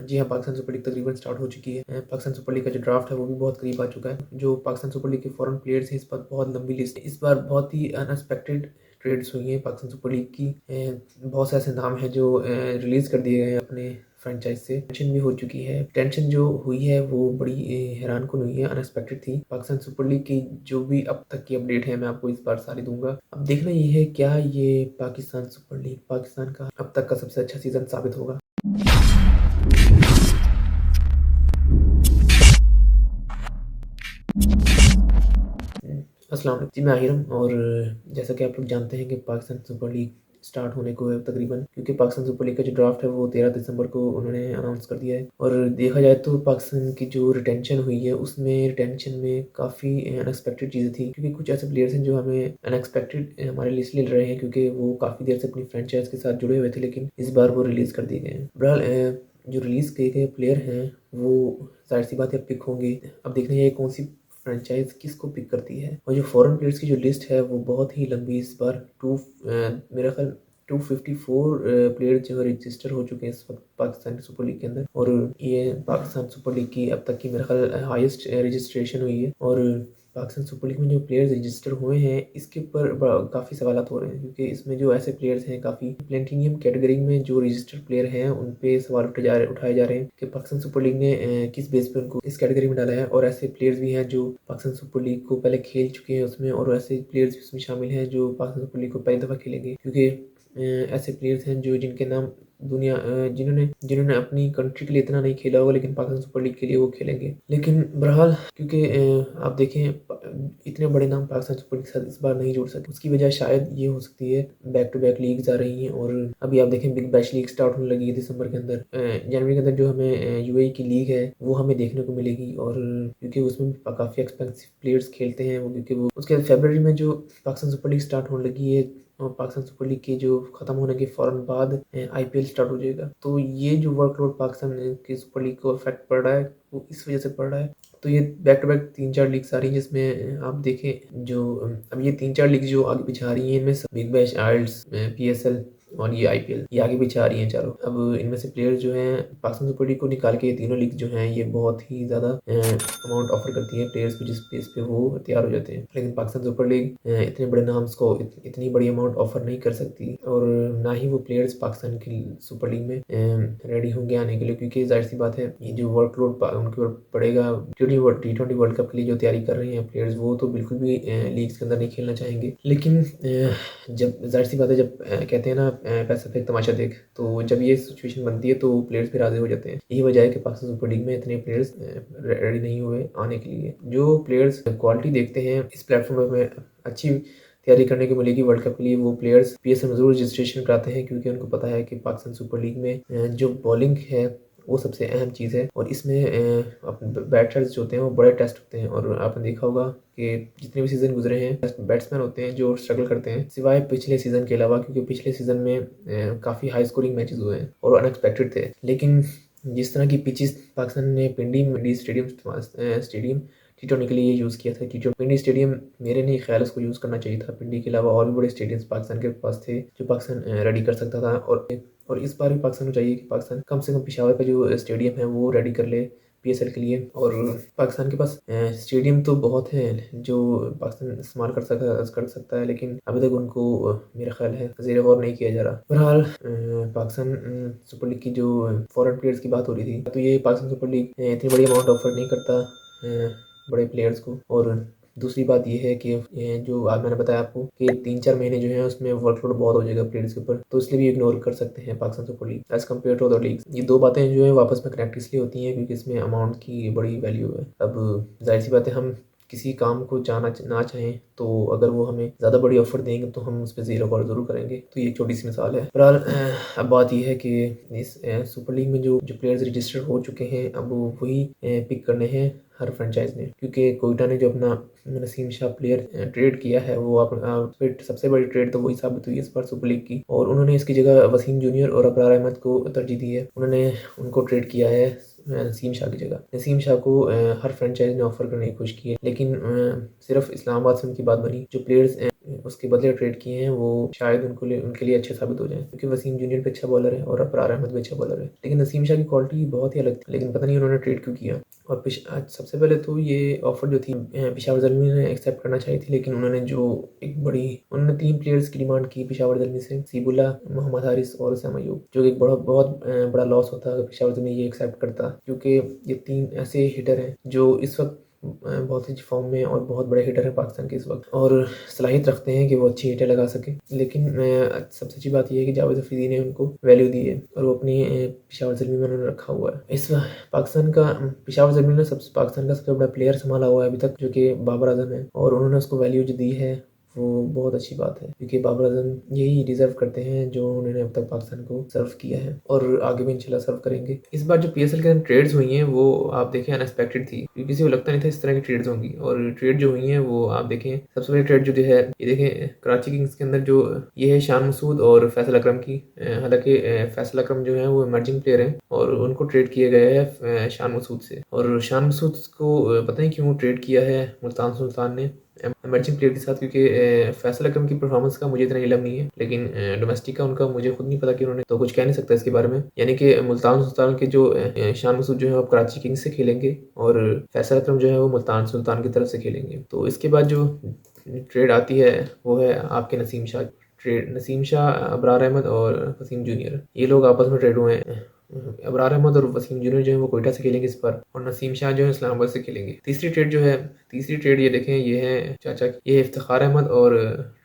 जी हाँ, Pakistan super league तकरीबन start हो चुकी है। पाकिस्तान सुपर लीग का जो ड्राफ्ट है वो भी बहुत करीब आ चुका है। जो पाकिस्तान सुपर लीग के फॉरेन प्लेयर्स हैं, इस पर बहुत लंबी लिस्ट है। इस बार बहुत ही अनएक्सपेक्टेड ट्रेड्स हुई हैं पाकिस्तान सुपर लीग की। बहुत से ऐसे नाम हैं जो रिलीज़ कर दिए गए हैं अपने फ्रेंचाइज से। टेंशन भी हो चुकी है। टेंशन जो हुई है वो बड़ी हैरानकुन हुई है, अनएक्सपेक्टेड थी। पाकिस्तान सुपर लीग की जो भी अब तक की अपडेट है मैं आपको इस बार सारी दूंगा। अब देखना ये है क्या ये पाकिस्तान सुपर लीग पाकिस्तान का अब तक का सबसे अच्छा सीजन साबित होगा। अस्सलाम वालेकुम जी, मैं आहिर हूँ और जैसा कि आप लोग जानते हैं कि पाकिस्तान सुपर लीग स्टार्ट होने को है तकरीबन, क्योंकि पाकिस्तान सुपर लीग का जो ड्राफ्ट है वो 13 दिसंबर को उन्होंने अनाउंस कर दिया है। और देखा जाए तो पाकिस्तान की जो रिटेंशन हुई है उसमें रिटेंशन में काफ़ी अनएक्सपेक्टेड चीज़ें थी, क्योंकि कुछ ऐसे प्लेयर्स हैं जो हमें अनएक्सपेक्टेड हमारे लिए इसलिए रहे हैं क्योंकि वो काफ़ी देर से अपनी फ्रेंचाइज के साथ जुड़े हुए थे, लेकिन इस बार वो रिलीज़ कर दिए गए हैं। बहरहाल जो रिलीज़ किए गए प्लेयर हैं वो जाहिर सी बात है पिक होंगे। अब देखना चाहिए कौन सी फ्रेंचाइज किसको पिक करती है। और जो फॉरेन प्लेयर्स की जो लिस्ट है वो बहुत ही लंबी इस बार। मेरा ख्याल 254 प्लेयर जो रजिस्टर हो चुके हैं इस वक्त पाकिस्तान सुपर लीग के अंदर। और ये पाकिस्तान सुपर लीग की अब तक की मेरा ख्याल हाईएस्ट रजिस्ट्रेशन हुई है। और पाकिस्तान सुपर लीग में जो प्लेयर्स रजिस्टर हुए हैं इसके ऊपर काफ़ी सवालात हो रहे हैं, क्योंकि इसमें जो ऐसे प्लेयर्स हैं काफ़ी प्लेटिनियम कैटेगरी में जो रजिस्टर्ड प्लेयर हैं उन पे सवाल उठाए जा रहे हैं कि पाकिस्तान सुपर लीग ने किस बेस पे उनको इस कैटेगरी में डाला है। और ऐसे प्लेयर्स भी हैं जो पाकिस्तान सुपर लीग को पहले खेल चुके हैं उसमें, और ऐसे प्लेयर्स भी उसमें शामिल हैं जो पाकिस्तान सुपर लीग को पहली दफ़ा खेलेंगे, क्योंकि ऐसे प्लेयर्स हैं जो जिनके नाम जिन्होंने जिन्होंने अपनी कंट्री के लिए इतना नहीं खेला होगा लेकिन पाकिस्तान सुपर लीग के लिए वो खेलेंगे। लेकिन बहरहाल क्योंकि आप देखें इतने बड़े नाम पाकिस्तान सुपर लीग के साथ इस बार नहीं जुड़ सके, उसकी वजह शायद ये हो सकती है बैक टू बैक लीग्स आ रही हैं। और अभी आप देखें बिग बैश लीग स्टार्ट होने लगी है दिसंबर के अंदर। जनवरी के अंदर जो हमें यूएई की लीग है वो हमें देखने को मिलेगी, और क्योंकि उसमें काफ़ी एक्सपेंसिव प्लेयर्स खेलते हैं वो, क्योंकि वो उसके फरवरी में जो पाकिस्तान सुपर लीग स्टार्ट होने लगी है और पाकिस्तान सुपर लीग के जो खत्म होने के फ़ौरन बाद आईपीएल स्टार्ट हो जाएगा। तो ये जो वर्कलोड पाकिस्तान की सुपर लीग को इफेक्ट पड़ रहा है वो इस वजह से पड़ रहा है। तो ये बैक टू बैक 3-4 लीग्स आ रही हैं जिसमें आप देखें जो अब ये 3-4 लीग जो आगे पीछे आ रही हैं इनमें बिग बैश, आइल्स, पीएसएल और ये आईपीएल ये आगे पीछे आ रही हैं चारों। अब इनमें से प्लेयर्स जो हैं पाकिस्तान सुपर लीग को निकाल के ये तीनों लीग जो हैं ये बहुत ही ज़्यादा अमाउंट ऑफर करती है प्लेयर्स को, जिस बेस पे वो तैयार हो जाते हैं। लेकिन पाकिस्तान सुपर लीग इतने बड़े नाम्स को इतनी बड़ी अमाउंट ऑफर नहीं कर सकती, और ना ही वो प्लेयर्स पाकिस्तान की सुपर लीग में रेडी होंगे आने के लिए, क्योंकि जाहिर सी बात है ये जो वर्कलोड उनके ऊपर पड़ेगा T20 वर्ल्ड कप के लिए जो तैयारी कर रहे हैं प्लेयर्स, वो तो बिल्कुल भी लीग्स के अंदर नहीं खेलना चाहेंगे। लेकिन जब जाहिर सी बात है जब कहते हैं ना पैसा फेंक तमाशा देख, तो जब ये सिचुएशन बनती है तो प्लेयर्स भी राजी हो जाते हैं। यही वजह है कि पाकिस्तान सुपर लीग में इतने प्लेयर्स रेडी नहीं हुए आने के लिए। जो प्लेयर्स क्वालिटी देखते हैं इस प्लेटफॉर्म में अच्छी तैयारी करने को मिलेगी वर्ल्ड कप के लिए, वो प्लेयर्स पीएसएल में ज़रूर रजिस्ट्रेशन कराते हैं, क्योंकि उनको पता है कि पाकिस्तान सुपर लीग में जो बॉलिंग है वो सबसे अहम चीज़ है। और इसमें बैटर्स जो होते हैं वो बड़े टेस्ट होते हैं, और आपने देखा होगा कि जितने भी सीज़न गुजरे हैं बैट्समैन होते हैं जो स्ट्रगल करते हैं, सिवाय पिछले सीज़न के अलावा, क्योंकि पिछले सीज़न में काफ़ी हाई स्कोरिंग मैचेस हुए हैं और अनएक्सपेक्टेड थे। लेकिन जिस तरह की पिचेस पाकिस्तान ने पिंडी स्टेडियम T20 के लिए यूज़ किया था। T20 पिंडी स्टेडियम मेरे नहीं ख्याल उसको यूज़ करना चाहिए था। पिंडी के अलावा और भी बड़े स्टेडियम्स पाकिस्तान के पास थे जो पाकिस्तान रेडी कर सकता था। और इस बार भी पाकिस्तान को चाहिए कि पाकिस्तान कम से कम पेशावर का जो स्टेडियम है वो रेडी कर ले पीएसएल के लिए। और पाकिस्तान के पास स्टेडियम तो बहुत हैं जो पाकिस्तान इस्तेमाल कर सकता है, लेकिन अभी तक उनको मेरा ख्याल है ज़ेर गौर नहीं किया जा रहा। बहरहाल पाकिस्तान सुपर लीग की जो फॉरेन प्लेयर्स की बात हो रही थी, तो ये पाकिस्तान सुपर लीग इतनी बड़ी अमाउंट ऑफर नहीं करता बड़े प्लेयर्स को। और दूसरी बात ये है कि ये जो आज मैंने बताया आपको कि 3-4 महीने जो है उसमें वर्कलोड बहुत हो जाएगा प्लेयर्स के ऊपर, तो इसलिए भी इग्नोर कर सकते हैं Pakistan super league as compare to other leagues. ये दो बातें जो है आपस में कनेक्ट इसलिए होती हैं क्योंकि इसमें अमाउंट की बड़ी वैल्यू है। अब जाहिर सी बात है हम किसी काम को जाना ना चाहें तो अगर वो हमें ज़्यादा बड़ी ऑफर देंगे तो हम उस पर ज़ीरो गौर ज़रूर करेंगे। तो ये एक छोटी सी मिसाल है। बहरहाल अब बात ये है कि इस सुपर लीग में जो प्लेयर्स रजिस्टर हो चुके हैं अब वही पिक करने हैं हर फ्रेंचाइज ने, क्योंकि कोयटा ने जो अपना नसीम शाह प्लेयर ट्रेड किया है वो फिर सबसे बड़ी ट्रेड तो वही साबित हुई इस बार सुपर लीग की। और उन्होंने इसकी जगह वसीम जूनियर और अबरार अहमद को तरजीह दी है। उन्होंने उनको ट्रेड किया है नसीम शाह की जगह। नसीम शाह को हर फ्रेंचाइज ने ऑफर करने की कोशिश की है, लेकिन सिर्फ इस्लामाबाद से उनकी बात बनी। जो प्लेयर्स उसके बदले ट्रेड किए हैं वो शायद उनके लिए अच्छे साबित हो जाएँ, क्योंकि वसीम जूनियर भी अच्छा बॉलर है और अबरार अहमद भी अच्छा बॉलर है। लेकिन नसीम शाह की क्वालिटी बहुत ही अलग थी, लेकिन पता नहीं उन्होंने ट्रेड क्यों किया। और सबसे पहले तो ये ऑफ़र जो थी पेशावर ज़ल्मी ने एक्सेप्ट करना चाहिए थी, लेकिन उन्होंने 3 प्लेयर्स की डिमांड की पेशावर ज़ल्मी से, सिबुल्ला, मोहम्मद हारिस और उसामा अयूब, जो कि एक बहुत बड़ा लॉस होता अगर पेशावर ज़ल्मी ये एक्सेप्ट करता, क्योंकि ये 3 ऐसे हिटर हैं जो इस वक्त बहुत ही फॉर्म में और बहुत बड़े हिटर हैं पाकिस्तान के इस वक्त, और सलाहियत रखते हैं कि वो अच्छी हिटें लगा सकें। लेकिन सबसे अच्छी बात यह है कि जावेद अफरीदी ने उनको वैल्यू दी है और वो अपनी पेशावर ज़ल्मी में उन्होंने रखा हुआ है। पेशावर ज़ल्मी ने पाकिस्तान का सबसे बड़ा प्लेयर संभाला हुआ है अभी तक, जो कि बाबर आजम है, और उन्होंने उसको वैल्यू जो दी है वो बहुत अच्छी बात है, क्योंकि बाबर आजम यही डिज़र्व करते हैं जो उन्होंने अब तक पाकिस्तान को सर्व किया है और आगे भी इंशाल्लाह सर्व करेंगे। इस बार जो पीएसएल के अंदर ट्रेड्स हुई हैं वो आप देखें अनएक्सपेक्टेड थी, क्योंकि किसी को लगता नहीं था इस तरह की ट्रेड्स होंगी, और ट्रेड जो हुई हैं वो आप देखें। सबसे पहले ट्रेड जो है ये देखें कराची किंग्स के अंदर जो ये है शान मसूद और फैसल अकरम की। हालांकि फैसल अकरम जो है वो इमर्जिंग प्लेयर हैं और उनको ट्रेड किया गया है शान मसूद से, और शान मसूद को पता नहीं क्यों ट्रेड किया है मुल्तान सुल्तान ने इमर्जिंग प्लेयर के साथ, क्योंकि फैसल अकरम की परफॉर्मेंस का मुझे इतना इलम नहीं है, लेकिन डोमेस्टिक का उनका मुझे खुद नहीं पता कि उन्होंने, तो कुछ कह नहीं सकता इसके बारे में। यानी कि मुल्तान सुल्तान के जो शान मसूद जो है वो कराची किंग्स से खेलेंगे और फैसल अकरम जो है वो मुल्तान सुल्तान की तरफ से खेलेंगे। तो इसके बाद जो ट्रेड आती है वो है आपके नसीम शाह, अबरार अहमद और वसीम जूनियर, ये लोग आपस में ट्रेड हुए हैं। अबरार अहमद और वसीम जूनियर जो है वो कोयटा से खेलेंगे इस बार, और नसीम शाह जो है इस्लामाबाद से खेलेंगे। तीसरी ट्रेड ये देखें, ये है ये इफ्तिखार अहमद और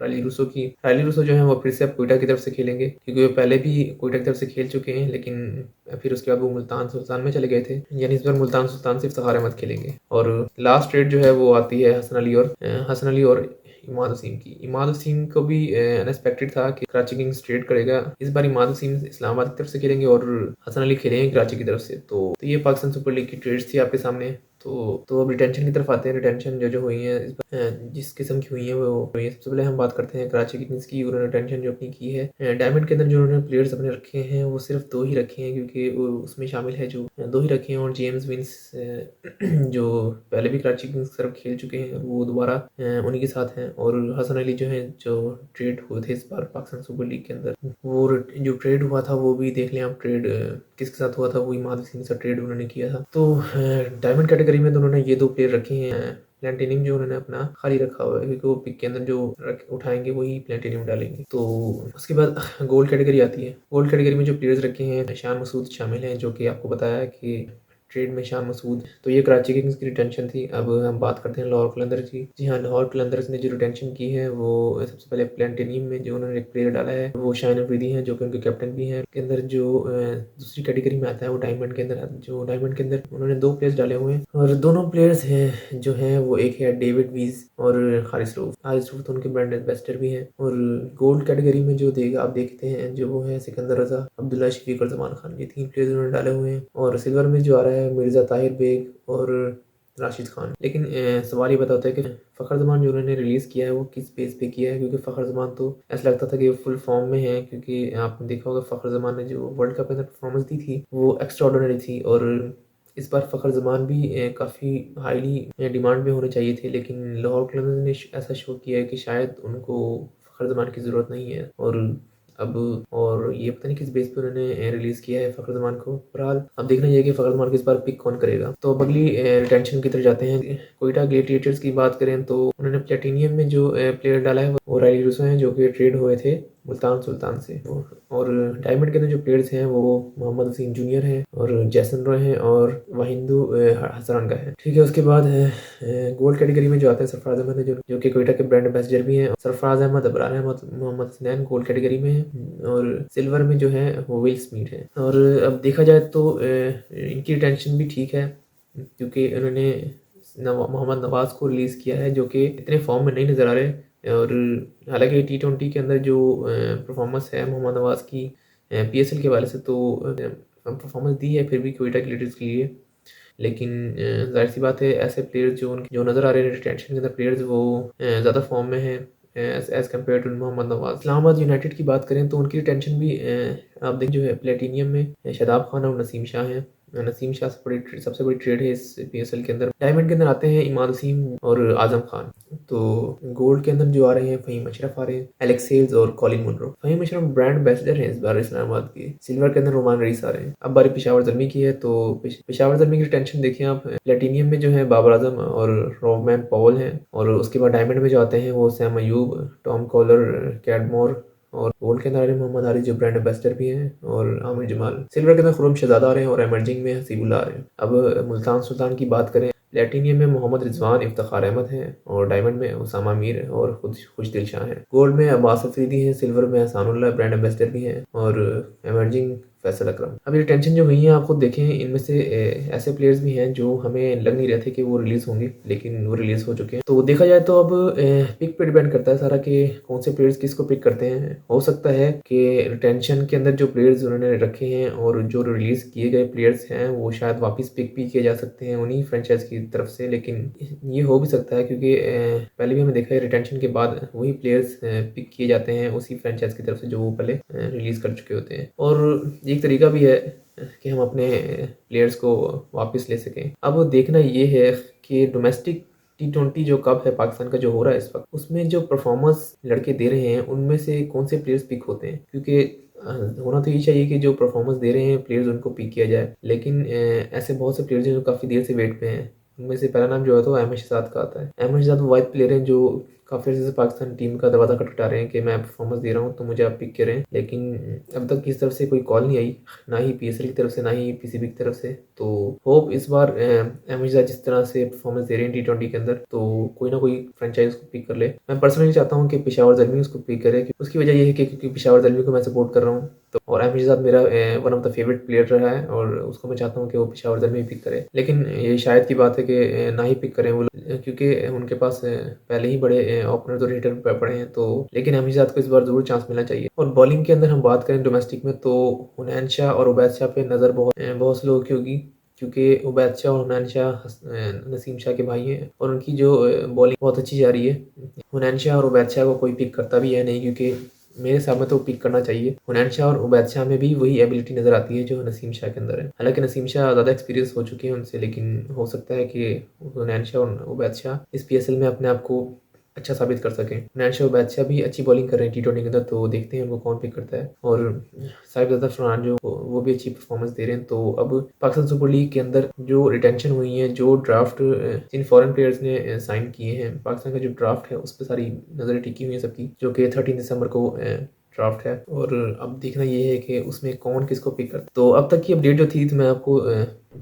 राली रूसो की। राली रूसो जो है वो फिर से अब कोयटा की तरफ से खेलेंगे, क्योंकि वो पहले भी कोयटा की तरफ से खेल चुके हैं, लेकिन फिर उसके बाद वो मुल्तान सुल्तान में चले गए थे, यानी इस बार मुल्तान सुल्तान से इफ्तिखार अहमद खेलेंगे। और लास्ट ट्रेड जो है वो आती है हसन अली और इमाद वसीम की। इमाद वसीम को भी अनएक्सपेक्टेड था कि कराची किंग्स ट्रेड करेगा। इस बार इमाद वसीम इस्लामाबाद की तरफ से खेलेंगे और हसन अली खेलेंगे कराची की तरफ से। तो ये पाकिस्तान सुपर लीग की ट्रेड्स थी आपके सामने। तो अब रिटेंशन की तरफ आते हैं। रिटेंशन जो हुई है इस बार जिस किस्म की हुई है वो हुई है। सबसे पहले हम बात करते हैं कराची किंग्स की। उन्होंने रिटेंशन जो अपनी की है, डायमंड के अंदर जो उन्होंने प्लेयर्स अपने रखे हैं वो सिर्फ 2 ही रखे हैं, क्योंकि वो उसमें शामिल है जो 2 ही रखे हैं, और जेम्स विंस जो पहले भी कराची किंग्स की तरफ खेल चुके हैं वो दोबारा उन्हीं के साथ हैं, और हसन अली जो है जो ट्रेड हुए थे इस बार पाकिस्तान सुपर लीग के अंदर, वो जो ट्रेड हुआ था वो भी देख लें आप। ट्रेड किसके साथ हुआ था, वो इमाद वसीम से ट्रेड उन्होंने किया था। तो डायमंड कैटेगरी में तो उन्होंने ये 2 प्लेयर रखे हैं। प्लेटिनियम जो उन्होंने अपना खाली रखा हुआ है, क्योंकि वो पिक के अंदर जो उठाएंगे वही प्लेटिनियम डालेंगे। तो उसके बाद गोल्ड कैटेगरी आती है। गोल्ड कैटेगरी में जो प्लेयर्स रखे हैं शान मसूद शामिल हैं, जो कि आपको बताया कि ट्रेड में शान मसूद। तो ये कराची किंग्स की रिटेंशन थी। अब हम बात करते हैं लाहौर कलंदर्स की। जी हाँ, लाहौर कलंदर्स ने जो रिटेंशन की है वो सबसे पहले प्लेटिनियम में जो उन्होंने एक प्लेयर डाला है वो शाहिन अफरीदी हैं, जो कि उनके कैप्टन भी हैं। के अंदर जो दूसरी कैटेगरी में आता है वो डायमंड के अंदर उन्होंने 2 प्लेयर्स डाले हुए हैं, और दोनों प्लेयर्स हैं जो हैं वो एक है डेविड वीज और हारिस रऊफ तो उनके ब्रांड एम्बेसडर भी हैं। और गोल्ड कैटेगरी में जो आप देखते हैं जो वो है सिकंदर रजा, अब्दुल्ला शफीक और जमान खान, ये 3 प्लेयर्स उन्होंने डाले हुए हैं। और सिल्वर में जो आ रहा है मिर्जा ताहिर बेग और राशिद खान। लेकिन सवाल ये बताता है कि फ़खर जमान जो उन्होंने रिलीज़ किया है वो किस बेस पे किया है, क्योंकि फ़खर जमान तो ऐसा लगता था कि वो फुल फॉर्म में है, क्योंकि आपने देखा होगा फ़खर जमान ने जो वर्ल्ड कप के अंदर परफॉर्मेंस दी थी वो एक्स्ट्रा ऑर्डिनरी थी, और इस बार फ़खर जमान भी काफ़ी हाईली डिमांड में होने चाहिए थे, लेकिन लाहौर कलंदर्स ने ऐसा शो किया है कि शायद उनको फ़खर जमान की ज़रूरत नहीं है। और ये पता नहीं किस बेस पे उन्होंने रिलीज़ किया है फ़खर जमान को। बहरहाल अब देखना ये है कि फ़खर जमान को इस बार पिक कौन करेगा। तो अब अगली रिटेंशन की तरफ जाते हैं। कोयटा ग्लेडिएटर्स की बात करें तो उन्होंने प्लेटिनियम में जो प्लेयर डाला है वो राइली रूसो हैं, जो कि ट्रेड हुए थे मुल्तान सुल्तान से। और डायमंड के अंदर जो प्लेयर्स हैं वो मोहम्मद वसीम जूनियर हैं और जैसन रॉय हैं और वाहिंदू हसरान का है। ठीक है, उसके बाद गोल्ड कैटेगरी में जो आते हैं सरफराज अहमद है, जो कि कोयटा के ब्रांड एम्बेसडर भी हैं। सरफराज अहमद, अबरार अहमद, मोहम्मद हसनैन गोल्ड कैटेगरी में है, और सिल्वर में जो है वो विल स्मिथ है। और अब देखा जाए तो इनकी रिटेंशन भी ठीक है, क्योंकि उन्होंने मोहम्मद नवाज को रिलीज़ किया है, जो कि इतने फॉर्म में नहीं नज़र आ रहे। और हालांकि T20 के अंदर जो परफॉर्मेंस है मोहम्मद नवाज की PSL के हवाले से तो परफॉर्मेंस दी है फिर भी कोयटा क्रिकेटर्स के लिए, लेकिन जाहिर सी बात है ऐसे प्लेयर्स जो नज़र आ रहे हैं रिटेंशन के अंदर प्लेयर्स वो ज़्यादा फॉर्म में हैं as compare to Mohammad Nawaz. Islamabad United की बात करें तो उनकी रिटेंशन भी आप देख जो है प्लेटिनियम में शादाब खान और नसीम शाह हैं, नसीम शाह सबसे बड़ी ट्रेड है इस पीएसएल के अंदर। डायमंड के अंदर आते हैं इमाद वसीम और आजम खान। तो गोल्ड के अंदर जो आ रहे हैं फ़हीम अशरफ आ रहे हैं, एलेक्स सेल्स और Colin Munro. Faheem Ashraf brand ambassador हैं इस बार इस्लामाबाद के। सिल्वर के अंदर रोमान रईस आ रहे हैं। अब बारी पेशावर ज़ल्मी की है, तो पेशावर ज़ल्मी की टेंशन देखिए आप। प्लेटिनियम में जो है बाबर आजम और रोबमैन पॉवल हैं, और उसके बाद डायमंड में जो आते हैं वो Saim Ayub, Tom Kohler, Cadmore, और गोल्ड के अंदर आ रहे हैं मोहम्मद हारिस जो ब्रांड एम्बेसडर भी हैं, और आमिर जमाल। सिल्वर के अंदर खुर्रम शहजादा आ रहे हैं, और एमर्जिंग में हसीबुल्लाह आ रहे हैं। अब मुल्तान सुल्तान की बात करें, प्लेटिनियम में मोहम्मद रिजवान, इफ्तिखार अहमद हैं, और डायमंड में उसामा मीर और खुशदिल शाह हैं। गोल्ड में अब्बास अफरीदी हैं, सिल्वर में हसानुल्लाह ब्रांड एम्बेसडर भी हैं, और एमर्जिंग फैसल अकरम। अब ये रिटेंशन जो हुई है आप खुद देखें, इनमें से ऐसे प्लेयर्स भी हैं जो हमें लग नहीं रहे थे कि वो रिलीज होंगे, लेकिन वो रिलीज हो चुके हैं। तो देखा जाए तो अब पिक पे डिपेंड करता है सारा कि कौन से प्लेयर्स किसको पिक करते हैं। हो सकता है कि रिटेंशन के अंदर जो प्लेयर्स उन्होंने रखे हैं और जो रिलीज किए गए प्लेयर्स हैं वो शायद वापस पिक भी किए जा सकते हैं उन्हीं फ्रेंचाइज की तरफ से, लेकिन ये हो भी सकता है क्योंकि पहले भी हमें देखा है रिटेंशन के बाद वही प्लेयर्स पिक किए जाते हैं उसी फ्रेंचाइज की तरफ से जो वो पहले रिलीज कर चुके होते हैं। और एक तरीका भी है कि हम अपने प्लेयर्स को वापस ले सकें। अब देखना ये है कि डोमेस्टिक T20 जो कप है पाकिस्तान का जो हो रहा है इस वक्त, उसमें जो परफॉर्मेंस लड़के दे रहे हैं उनमें से कौन से प्लेयर्स पिक होते हैं, क्योंकि होना तो ये चाहिए कि जो परफॉर्मेंस दे रहे हैं प्लेयर्स उनको पिक किया जाए, लेकिन ऐसे बहुत से प्लेयर्स हैं जो काफ़ी देर से वेट पे हैं। उनमें से पहला नाम जो है तो अहमद शहजाद का आता है। अहमद शहजाद वो वाइड प्लेयर हैं जो काफ़ी अर्से से पाकिस्तान टीम का दरवाज़ा खटखटा रहे हैं कि मैं परफॉर्मेंस दे रहा हूँ तो मुझे आप पिक करें, लेकिन अब तक किसी तरफ से कोई कॉल नहीं आई, ना ही पीएसएल की तरफ से ना ही पीसीबी की तरफ से। तो होप इस बार अहमद शहजाद जिस तरह से परफॉर्मेंस दे रहे हैं T20 के अंदर, तो कोई ना कोई फ्रेंचाइज उसको पिक कर ले। मैं पर्सनली चाहता हूँ कि पेशावर ज़ल्मी उसको पिक करे। उसकी वजह ये है कि क्योंकि पेशावर ज़ल्मी को मैं सपोर्ट कर रहा हूँ, तो और अहमद शहजाद मेरा one of the favourite player रहा है, और उसको मैं चाहता हूँ कि वो पेशावर ज़ल्मी पिक करे। लेकिन ये शायद की बात है कि ना ही पिक करें वो, क्योंकि उनके पास पहले ही बड़े ओपनर और हिटर पड़े हैं। तो लेकिन अहमद शहजाद को इस बार ज़रूर चांस मिलना चाहिए। और बॉलिंग के अंदर हम बात करें डोमेस्टिक में, तो हुनैन शाह और उबैद शाह पे नज़र बहुत स्लो की होगी, क्योंकि उबैद शाह और हुनैन शाह नसीम शाह के भाई हैं, और उनकी जो बॉलिंग बहुत अच्छी जा रही है। हुनैन शाह और उबैद शाह को कोई पिक करता भी है नहीं, क्योंकि मेरे हिसाब में तो पिक करना चाहिए। हुनैन शाह और उबैद शाह में भी वही एबिलिटी नज़र आती है जो नसीम शाह के अंदर है। हालांकि नसीम शाह ज़्यादा एक्सपीरियंस हो चुके हैं उनसे, लेकिन हो सकता है कि हुनैन शाह और उबैद शाह इस पीएसएल में अपने आप को अच्छा साबित कर सकें। हुनैन शाह उबैद शाह भी अच्छी बॉलिंग कर रहे हैं T20 के अंदर, तो देखते हैं उनको कौन पिक करता है। और साहिबजादा फरहान जो वो भी अच्छी परफॉर्मेंस दे रहे हैं। तो अब पाकिस्तान सुपर लीग के अंदर जो रिटेंशन हुई है, जो ड्राफ्ट जिन फॉरेन प्लेयर्स ने साइन किए हैं, पाकिस्तान का जो ड्राफ्ट है उस पर सारी नज़रें टिकी हुई हैं सबकी, जो कि 13 दिसंबर को ड्राफ्ट है। और अब देखना ये है कि उसमें कौन किसको पिक करता है। तो अब तक की अपडेट जो थी तो मैं आपको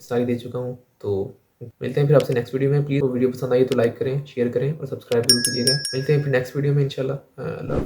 सारी दे चुका हूँ। तो मिलते हैं फिर आपसे नेक्स्ट वीडियो में। प्लीज़ वीडियो पसंद आई तो लाइक करें, शेयर करें और सब्सक्राइब जरूर कीजिएगा। मिलते हैं फिर नेक्स्ट वीडियो में इंशाल्लाह। अल्लाह।